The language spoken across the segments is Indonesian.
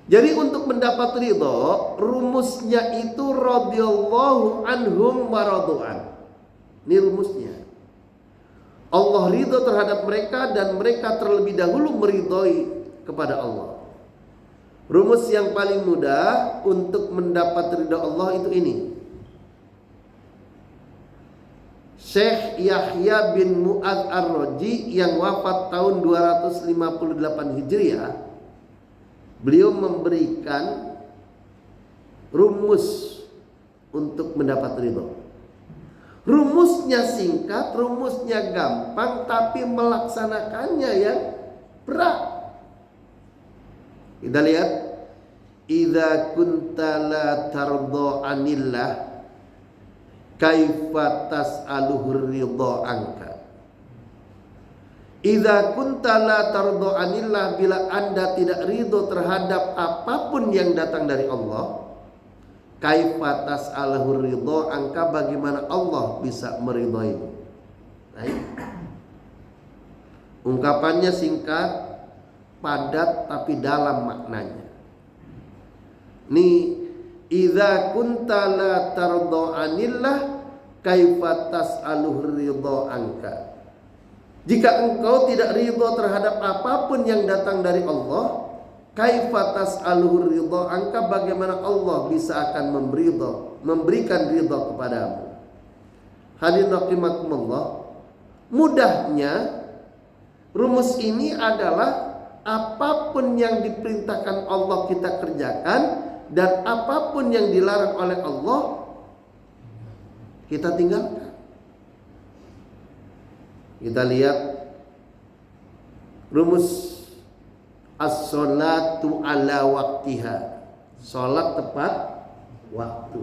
Jadi untuk mendapat ridho, rumusnya itu radhiyallahu anhum wa radu'an. Ini rumusnya. Allah ridho terhadap mereka dan mereka terlebih dahulu meridhoi kepada Allah. Rumus yang paling mudah untuk mendapat ridho Allah itu ini. Syekh Yahya bin Mu'adz Ar-Raji yang wafat tahun 258 Hijriah, beliau memberikan rumus untuk mendapat ridho. Rumusnya singkat, rumusnya gampang, tapi melaksanakannya yang berat. Kita lihat, idza kunta la tardha anillah kaifa tas'aluhu ridha anka. Idza kunta la tardha anillah, bila Anda tidak ridho terhadap apapun yang datang dari Allah, kaifa tas'aluhu ridha anka, bagaimana Allah bisa meridhoimu. Ungkapannya singkat, padat tapi dalam maknanya. Nih, idza kunta la tardha anillah kaifa tas'aluhu ridha anka. Jika engkau tidak ridho terhadap apapun yang datang dari Allah, kaifa tas'aluhu ridha anka, bagaimana Allah bisa akan memberikan ridha kepadamu. Hadirin rahimakumullah, mudahnya rumus ini adalah apapun yang diperintahkan Allah kita kerjakan, dan apapun yang dilarang oleh Allah kita tinggalkan. Kita lihat rumus as-sholatu ala waktiha, sholat tepat waktu.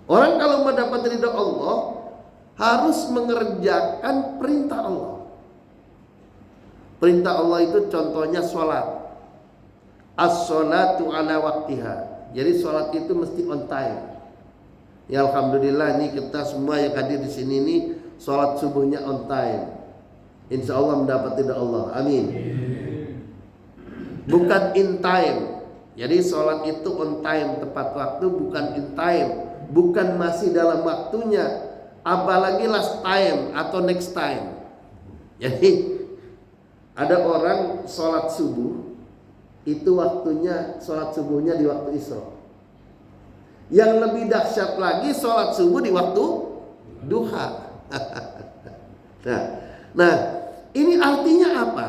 Orang kalau mendapat ridha Allah harus mengerjakan perintah Allah. Perintah Allah itu contohnya sholat. As-sholatu ala waktiha. Jadi sholat itu mesti on time. Ya alhamdulillah, ini kita semua yang hadir di sini nih sholat subuhnya on time. Insya Allah mendapat ridha Allah. Amin. Bukan in time. Jadi sholat itu on time, tepat waktu, bukan in time. Bukan masih dalam waktunya, apalagi last time atau next time. Jadi ada orang sholat subuh, itu waktunya sholat subuhnya di waktu Isra. Yang lebih dahsyat lagi, sholat subuh di waktu duha. Nah, ini artinya apa?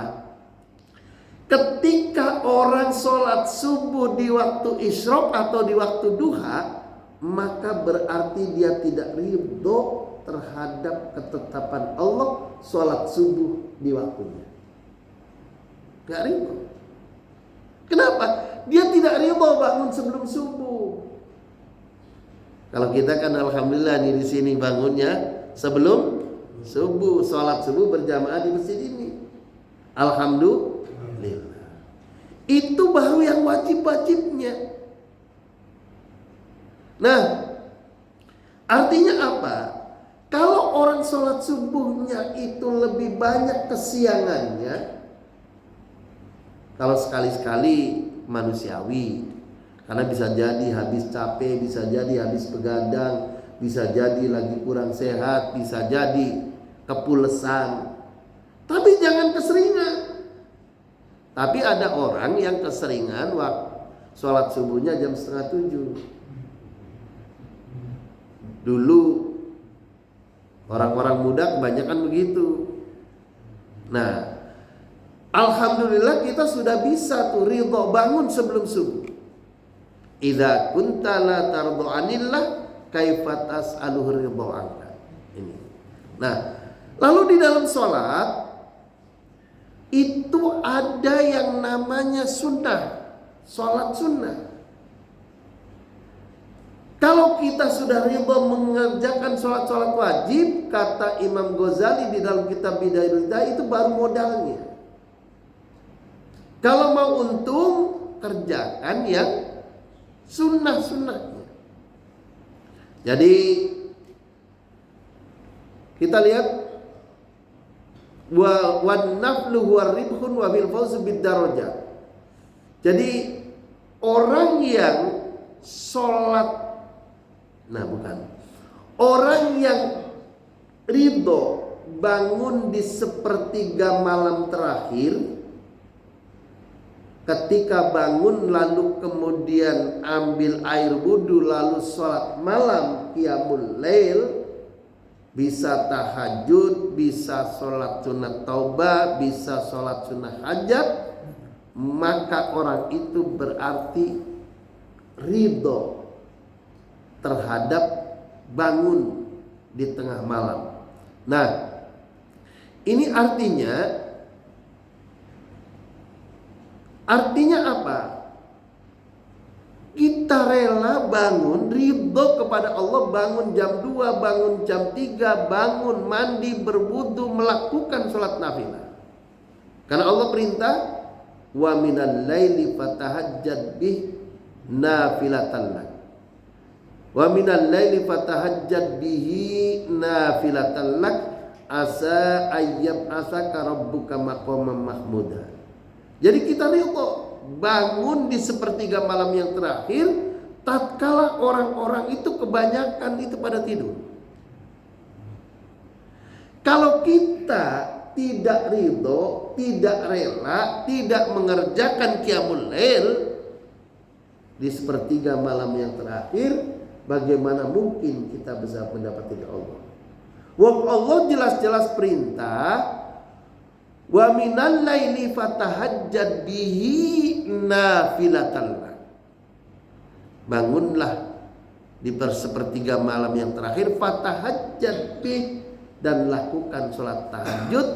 Ketika orang sholat subuh di waktu Isra atau di waktu duha, maka berarti dia tidak ridho terhadap ketetapan Allah sholat subuh di waktunya. Gak ridho. Kenapa? Dia tidak ridho bangun sebelum subuh. Kalau kita kan alhamdulillah nih di sini bangunnya sebelum subuh, sholat subuh berjamaah di masjid ini. Alhamdulillah. Itu baru yang wajib-wajibnya. Nah, artinya apa? Kalau orang sholat subuhnya itu lebih banyak kesiangannya, kalau sekali-sekali manusiawi, karena bisa jadi habis capek, bisa jadi habis begadang, bisa jadi lagi kurang sehat, bisa jadi kepulesan. Tapi jangan keseringan. Tapi ada orang yang keseringan waktu sholat subuhnya jam 6:30. Dulu orang-orang muda kebanyakan begitu. Nah, alhamdulillah kita sudah bisa tuh ridho bangun sebelum subuh. Idza kunta la tardha anillah kaifa tas'aluhu ridha anka. Ini. Nah, lalu di dalam sholat itu ada yang namanya sunnah, sholat sunnah. Kalau kita sudah ridho mengerjakan sholat-sholat wajib, kata Imam Ghazali di dalam kitab Bidayahul Hidayah, itu baru modalnya. Kalau mau untung, kerjakan yang sunnah-sunnahnya. Jadi kita lihat wa naflu huwa ribhun wa bil fawz bid darajat. Jadi orang yang sholat, orang yang ridho bangun di sepertiga malam terakhir, ketika bangun lalu kemudian ambil air wudhu lalu sholat malam qiyamul lail, bisa tahajud, bisa sholat sunat taubah, bisa sholat sunat hajat, maka orang itu berarti ridho terhadap bangun di tengah malam. Nah, ini artinya apa? Kita rela bangun, ridho kepada Allah, bangun jam 2, bangun jam 3, bangun, mandi, berwudu, melakukan sholat nafilah. Karena Allah perintah, wa minal laili fatahajjad bih nafilatan lak. Wa minal laili fatahajjad bihi nafilatan lak asa ayyab asaka rabbuka maqaman mahmuda. Jadi kita ridho bangun di sepertiga malam yang terakhir, tatkala orang-orang itu kebanyakan itu pada tidur. Kalau kita tidak ridho, tidak rela, tidak mengerjakan qiyamul lail di sepertiga malam yang terakhir, bagaimana mungkin kita bisa mendapat ridha Allah? Wong Allah jelas-jelas perintah, wa minal laili fatahajjad bihi nafilatan lak. Bangunlah di sepertiga malam yang terakhir, fatahajjad bih, dan lakukan sholat tahajud,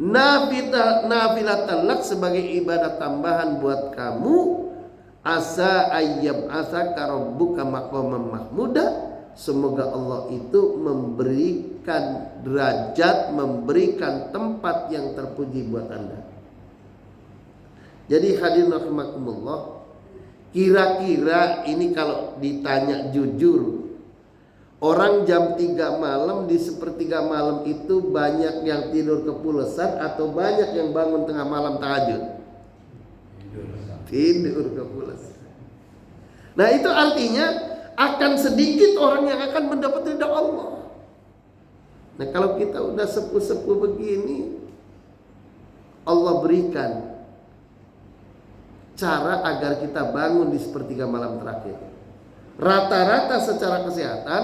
nafilatan lak, sebagai ibadah tambahan buat kamu, asa ayyab asa karabbuka maqaman mahmuda. Semoga Allah itu memberikan derajat, memberikan tempat yang terpuji buat Anda. Jadi hadirin rahimakumullah, kira-kira ini kalau ditanya jujur, orang jam 3 malam di sepertiga malam itu banyak yang tidur kepulasan atau banyak yang bangun tengah malam tahajud? Tidur kepulasan. Nah, itu artinya akan sedikit orang yang akan mendapat ridha Allah. Nah, kalau kita udah sepuh-sepuh begini, Allah berikan cara agar kita bangun di sepertiga malam terakhir. Rata-rata secara kesehatan,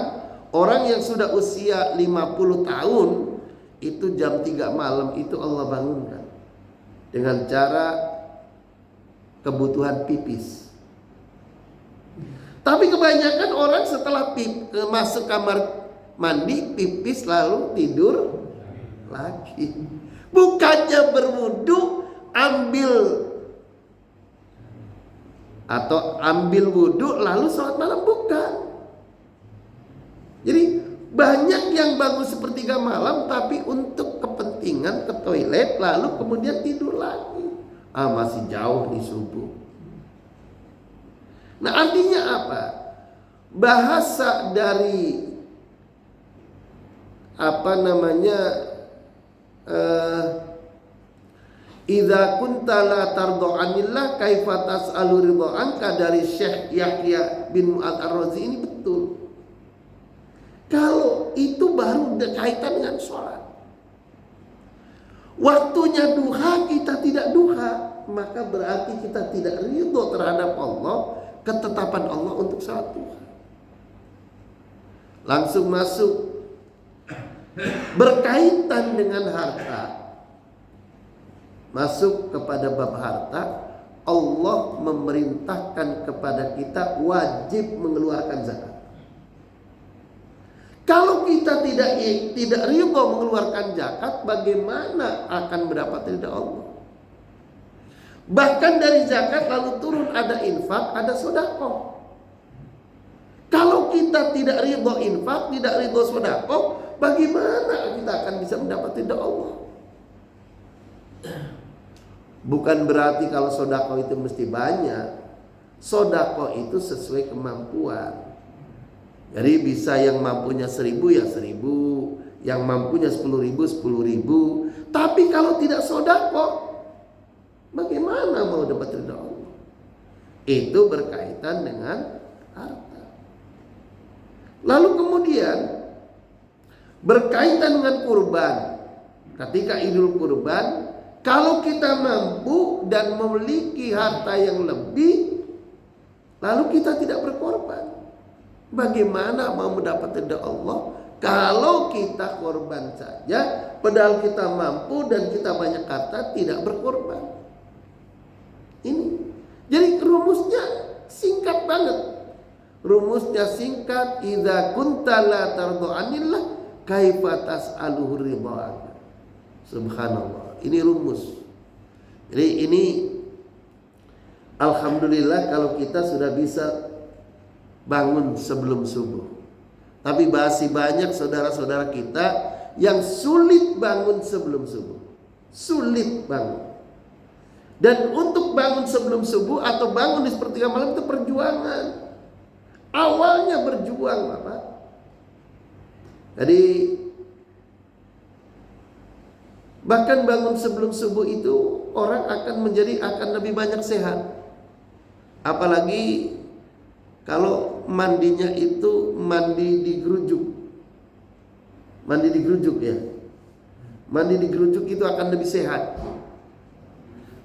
orang yang sudah usia 50 tahun itu jam 3 malam itu Allah bangunkan dengan cara kebutuhan pipis. Tapi kebanyakan orang setelah masuk kamar mandi, pipis, lalu tidur lagi. Bukannya berwudu, ambil wudu lalu sholat malam, bukan. Jadi banyak yang bangun sepertiga malam tapi untuk kepentingan ke toilet lalu kemudian tidur lagi. Masih jauh di subuh. Nah, artinya apa? Bahasa dari idza kunta la tardo anillah kaifa tas'alu ridha anka, dari Syekh Yahya bin Mu'adz Ar-Razi, ini betul. Kalau itu baru berkaitan dengan sholat. Waktunya duha kita tidak duha, maka berarti kita tidak ridho terhadap Allah, ketetapan Allah untuk sholat duha. Langsung masuk berkaitan dengan harta. Masuk kepada bab harta, Allah memerintahkan kepada kita wajib mengeluarkan zakat. Kalau kita tidak ridho mengeluarkan zakat, bagaimana akan mendapat ridha Allah? Bahkan dari zakat lalu turun ada infak, ada sedekah. Kalau kita tidak ridho infak, tidak ridho sedekah, bagaimana kita akan bisa mendapat ridha Allah? Bukan berarti kalau sedekah itu mesti banyak. Sedekah itu sesuai kemampuan. Jadi bisa yang mampunya 1.000 ya 1.000, yang mampunya 10.000 10.000. Tapi kalau tidak sedekah, bagaimana mau dapat ridha Allah? Itu berkaitan dengan harta. Lalu kemudian berkaitan dengan kurban. Ketika Idul Kurban, kalau kita mampu dan memiliki harta yang lebih, lalu kita tidak berkorban, bagaimana mau mendapat ridha Allah kalau kita korban saja, padahal kita mampu dan kita banyak harta tidak berkorban? Ini jadi rumusnya singkat banget. Rumusnya singkat, idza kunta la tardu anillah kaifa tas'aluhu ridha. Subhanallah. Ini rumus. Jadi ini alhamdulillah kalau kita sudah bisa bangun sebelum subuh. Tapi masih banyak saudara-saudara kita yang sulit bangun sebelum subuh. Sulit bangun. Dan untuk bangun sebelum subuh atau bangun di sepertiga malam itu perjuangan. Awalnya berjuang, Bapak. Jadi bahkan bangun sebelum subuh itu orang akan lebih banyak sehat. Apalagi kalau mandinya itu mandi di gerujuk. Mandi di gerujuk ya. Mandi di gerujuk itu akan lebih sehat.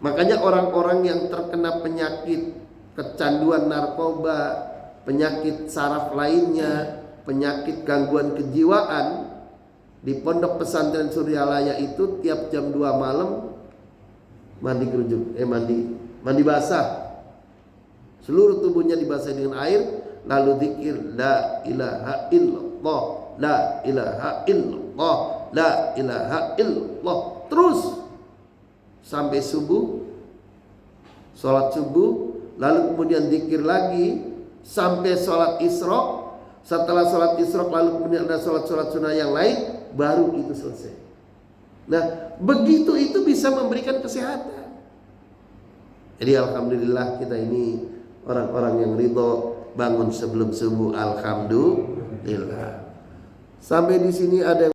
Makanya orang-orang yang terkena penyakit kecanduan narkoba, penyakit saraf lainnya, penyakit gangguan kejiwaan, di pondok pesantren Suryalaya itu tiap jam 2 malam mandi gerujuk, mandi basah. Seluruh tubuhnya dibasahi dengan air, lalu zikir la ilaha illallah, la ilaha illallah, la ilaha illallah, terus sampai subuh, sholat subuh, lalu kemudian zikir lagi sampai sholat isyraq. Setelah sholat isyraq lalu kemudian ada sholat-sholat sunnah yang lain, baru itu selesai. Nah, begitu itu bisa memberikan kesehatan. Jadi alhamdulillah kita ini orang-orang yang ridho bangun sebelum subuh, alhamdulillah. Sampai di sini ada